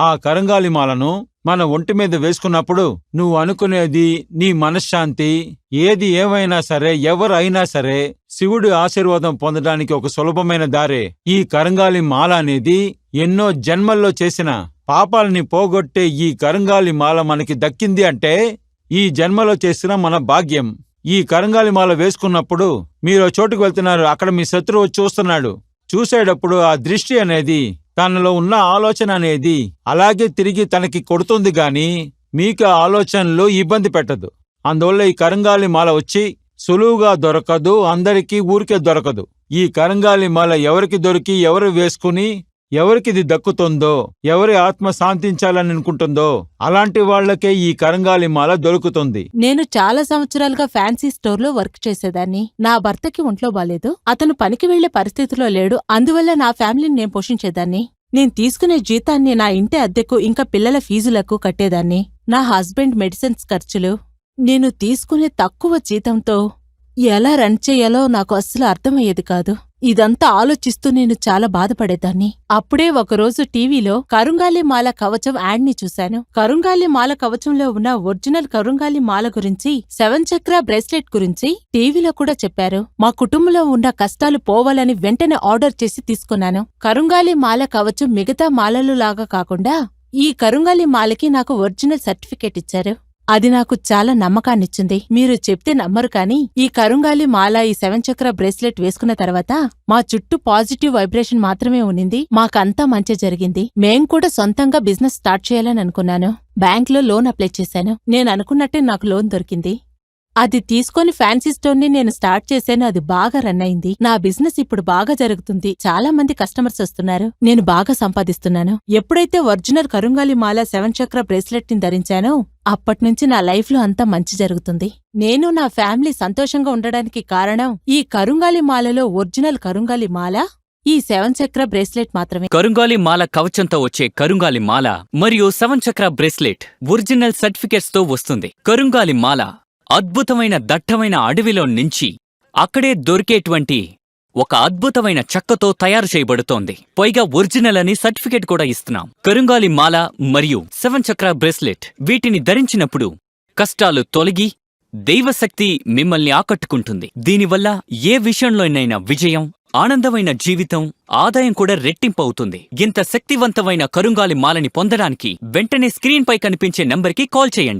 ఆ కరంగాలి మాలను మన ఒంటి మీద వేసుకున్నప్పుడు నువ్వు అనుకునేది, నీ మనశ్శాంతి, ఏది ఏమైనా సరే, ఎవరైనా సరే శివుడి ఆశీర్వాదం పొందడానికి ఒక సులభమైన దారే ఈ కరంగాలి మాల అనేది. ఎన్నో జన్మల్లో చేసిన పాపాలని పోగొట్టే ఈ కరంగాలి మాల మనకి దక్కింది అంటే ఈ జన్మలో చేసిన మన భాగ్యం. ఈ కరంగాలి మాల వేసుకున్నప్పుడు మీరు చోటుకు వెళ్తున్నారు, అక్కడ మీ శత్రువు చూస్తున్నాడు. చూసేటప్పుడు ఆ దృష్టి అనేది, తనలో ఉన్న ఆలోచన అనేది అలాగే తిరిగి తనకి కొడుతుంది గాని మీకు ఆ ఆలోచనలు ఇబ్బంది పెట్టదు. అందువల్ల ఈ కరంగాలి మాల వచ్చి సులువుగా దొరకదు, అందరికీ ఊరికే దొరకదు. ఈ కరంగాలి మాల ఎవరికి దొరికి, ఎవరు వేసుకుని ఎవరికిది దక్కుతుందో, ఎవరి ఆత్మ శాంతించాలని అనుకుంటుందో అలాంటి వాళ్లకే ఈ కరంగాలి మాల దొరుకుతుంది. నేను చాలా సంవత్సరాలుగా ఫ్యాన్సీ స్టోర్లో వర్క్ చేసేదాన్ని. నా భర్తకి ఒంట్లో బాలేదు, అతను పనికి వెళ్లే పరిస్థితిలో లేడు. అందువల్ల నా ఫ్యామిలీని నేను పోషించేదాన్ని. నేను తీసుకునే జీతాన్ని నా ఇంటి అద్దెకు ఇంకా పిల్లల ఫీజులకు కట్టేదాన్ని. నా హస్బెండ్ మెడిసిన్స్ ఖర్చులు. నేను తీసుకునే తక్కువ జీతంతో ఎలా రన్ చెయ్యాలో నాకు అస్సలు అర్థమయ్యేది కాదు. ఇదంతా ఆలోచిస్తూ నేను చాలా బాధపడేదాన్ని. అప్పుడే ఒకరోజు టీవీలో కరుంగాలి మాల కవచం యాడ్ని చూశాను. కరుంగాలి మాల కవచంలో ఉన్న ఒరిజినల్ కరుంగాలి మాల గురించి, 7 చక్ర బ్రేస్లెట్ గురించి టీవీలో కూడా చెప్పారు. మా కుటుంబంలో ఉన్న కష్టాలు పోవాలని వెంటనే ఆర్డర్ చేసి తీసుకున్నాను. కరుంగాలి మాల కవచం మిగతా మాలలు లాగా కాకుండా ఈ కరుంగాలి మాలకి నాకు ఒరిజినల్ సర్టిఫికేట్ ఇచ్చారు. అది నాకు చాలా నమ్మకాన్నిచ్చింది. మీరు చెప్తే నమ్మరు కానీ ఈ కరుంగాలి మాల, ఈ 7 చక్ర బ్రేస్లెట్ వేసుకున్న తర్వాత మా చుట్టూ పాజిటివ్ వైబ్రేషన్ మాత్రమే ఉన్నింది. మాకంతా మంచి జరిగింది. మేం కూడా సొంతంగా బిజినెస్ స్టార్ట్ చేయాలని అనుకున్నాను. బ్యాంక్లో లోన్ అప్లై చేశాను. నేను అనుకున్నట్టే నాకు లోన్ దొరికింది. అది తీసుకొని ఫ్యాన్సీ స్టోర్ని నేను స్టార్ట్ చేశాను. అది బాగా రన్ అయింది. నా బిజినెస్ ఇప్పుడు బాగా జరుగుతుంది. చాలా మంది కస్టమర్స్ వస్తున్నారు. నేను బాగా సంపాదిస్తున్నాను. ఎప్పుడైతే ఒరిజినల్ కరుంగాలి మాల 7 చక్ర బ్రేస్లెట్ ని ధరించానో అప్పట్నుంచి నా లైఫ్లో అంతా మంచి జరుగుతుంది. నేను నా ఫ్యామిలీ సంతోషంగా ఉండడానికి కారణం ఈ కరుంగాలి మాలలో ఒరిజినల్ కరుంగాలి మాల, ఈ 7 చక్ర బ్రేస్లెట్ మాత్రమే. కరుంగాలి మాల కవచంతో వచ్చే కరుంగాలి మాల మరియు 7 చక్ర బ్రేస్లెట్ ఒరిజినల్ సర్టిఫికెట్స్ తో వస్తుంది. కరుంగాలి మాల అద్భుతమైన దట్టమైన అడవిలో నుంచి అక్కడే దొరికేటువంటి ఒక అద్భుతమైన చెక్కతో తయారు చేయబడుతోంది. పైగా ఒరిజినల్ అని సర్టిఫికెట్ కూడా ఇస్తున్నాం. కరుంగాలి మాల మరియు 7 చక్ర బ్రేస్లెట్, వీటిని ధరించినప్పుడు కష్టాలు తొలగి దైవశక్తి మిమ్మల్ని ఆకట్టుకుంటుంది. దీనివల్ల ఏ విషయంలోనైనా విజయం, ఆనందమైన జీవితం, ఆదాయం కూడా రెట్టింపవుతుంది. ఇంత శక్తివంతమైన కరుంగాలి మాలని పొందడానికి వెంటనే స్క్రీన్ పై కనిపించే నంబర్కి కాల్ చేయండి.